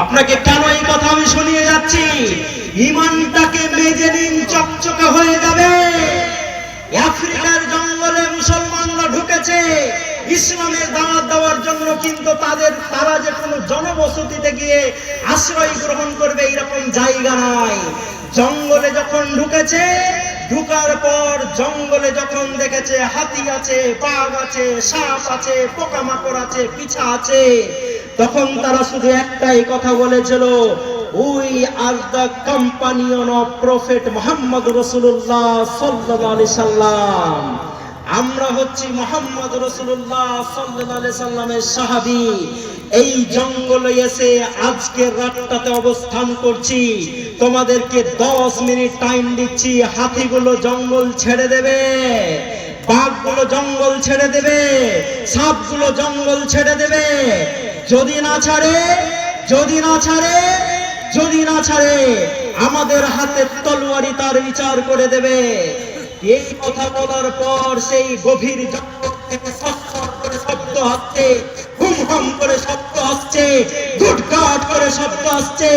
আপনাকে কেন এই কথা আমি শুনিয়ে যাচ্ছি? ইমানটাকে মেজে নিন, চকচকে হয়ে যাবে। আফ্রিকার জঙ্গলে মুসলমানরা ঢুকেছে ইসলামের দাওয়াত দেওয়ার জন্য, কিন্তু তারা যে কোনো জনবসতিতে গিয়ে আশ্রয় গ্রহণ করবে এরকম জায়গা নয়। জঙ্গলে যখন ঢুকেছে, ঢুকার পর জঙ্গলে যখন দেখেছে হাতি আছে, বাঘ আছে, সাপ আছে, পোকামাকড় আছে, পিছা আছে, তখন তারা শুধু একটাই কথা বলেছিল, we are the companion of prophet Muhammad রাসূলুল্লাহ সাল্লাল্লাহু আলাইহি সাল্লাম। আমরা হচ্ছি মুহাম্মদ রাসূলুল্লাহ সাল্লাল্লাহু আলাইহি সাল্লামের সাহাবী। এই জঙ্গলে এসে আজকের রাতটাতে অবস্থান করছি। তোমাদেরকে 10 মিনিট টাইম দিচ্ছি। হাতিগুলো জঙ্গল ছেড়ে দেবে, বাঘগুলো জঙ্গল ছেড়ে দেবে, সাপগুলো জঙ্গল ছেড়ে দেবে। যদি না ছাড়ে, যদি না ছাড়ে, যদি না ছাড়ে, আমাদের হাতে তলোয়ারি তার বিচার করে দেবে। এই কথা বলার পর সেই গভীর জঙ্গল থেকে সরসর করে শব্দ আসছে, হুম হুম করে শব্দ আসছে, গুটগাট করে শব্দ আসছে।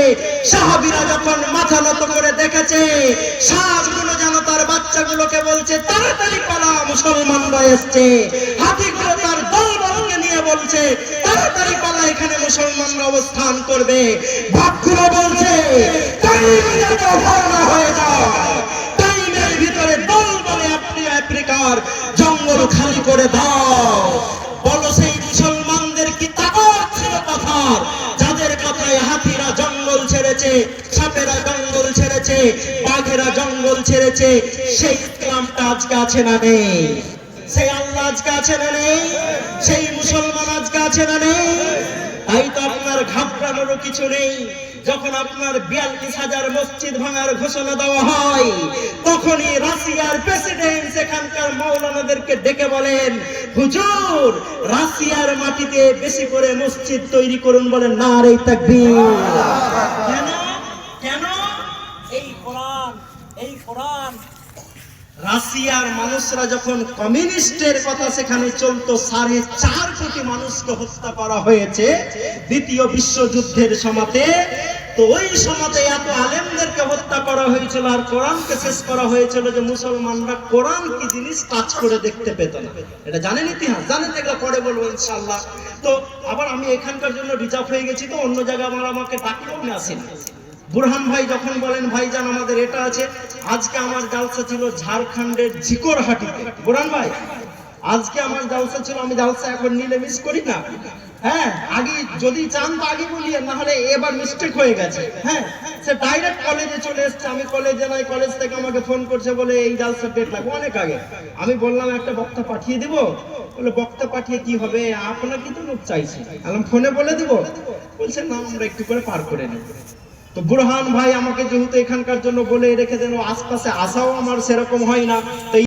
সাহাবীরা যখন মাথা নত করে দেখেছে, সাপগুলো যেন তার বাচ্চাগুলোকে বলছে, তাড়াতাড়ি পালা, মুসলমানরা এসছে। হাতিগুলো তার দলবলকে নিয়ে বলছে, তাড়াতাড়ি পালা, এখানে মুসলমানরা অবস্থান করবে। বাঘগুলো বলছে, হয়ে যায়, টাইমের ভিতরে দল বলে আপনি আফ্রিকার জঙ্গল খালি করে দাও। বলো সেই মুসলমানদের কি তাকত ছিল কথার, যাদের কথায় হাতিরা জঙ্গল ছেড়েছে, সাপেরা জঙ্গল ছেড়েছে, বাঘেরা জঙ্গল ছেড়েছে। সেই ইসলামটা আজকে আছে না নেই? সেই আল্লাহ আজকে আছে না নেই? সেই মুসলমান আজকে আছে না নেই? তাই তো আপনার ঘাবড়ানোরও কিছু নেই। যখন আপনার 42,000 মসজিদ ভাঙার ঘোষণা দেওয়া হয়, তখনই রাশিয়ার প্রেসিডেন্ট সেখানকার মাওলানাদেরকে ডেকে বলেন, হুজুর, রাশিয়ার মাটিতে বেশি করে মসজিদ তৈরি করুন। বলেন নারে তাকবীর। কেন? কেন? এই কোরআন, এই কোরআন। রাশিয়ার মানুষরা যখন কমিউনিস্টের কথা সেখানে চলতো, 4.5 কোটি মানুষকে হত্যা করা হয়েছে দ্বিতীয় বিশ্বযুদ্ধের সময়তে। তো ওই সময়তে এত আলেমদেরকে হত্যা করা হয়েছিল আর কোরআনকে শেষ করা হয়েছিল যে মুসলমানরা কোরআন কি জিনিস টাচ করে দেখতে পেত না। এটা জানেন ইতিহাস? জানেন? এগুলো পরে বলবো ইনশাআল্লাহ। তো আবার আমি এখানকার জন্য রিজার্ভ হয়ে গেছি, তো অন্য জায়গায় আমাকে ডাকলেও আমি আসি না। বুরহান ভাই যখন বলেন, ভাইজান আমাদের এটা আছে, আজকে আমার জালসা ছিল ঝাড়খণ্ডের ঝিকরহাটিতে। বুরহান ভাই, আজকে আমার জালসা ছিল, আমি জালসা এখন নিলে মিস করি না। হ্যাঁ, আগে যদি চান তো আগে বলিয়ে, না হলে এবার মিস্টেক হয়ে গেছে। হ্যাঁ, সে ডাইরেক্ট কলেজে চলে এসছে, আমি কলেজে নাই, কলেজ থেকে আমাকে ফোন করছে, বলে এই জালসার ডেট লাগবে অনেক আগে। আমি বললাম একটা বক্তা পাঠিয়ে দিব। বলে বক্তা পাঠিয়ে কি হবে, আপনার কি তো লোক চাইছে? আমি ফোনে বলে দিব। বলছে না, আমরা একটু করে পার করে নেব। তো বুরহান ভাই আমাকে যেহেতু এখানকার জন্য বলে রেখে দেন, আশপাশে আসাও আমার সেরকম হয় না। তো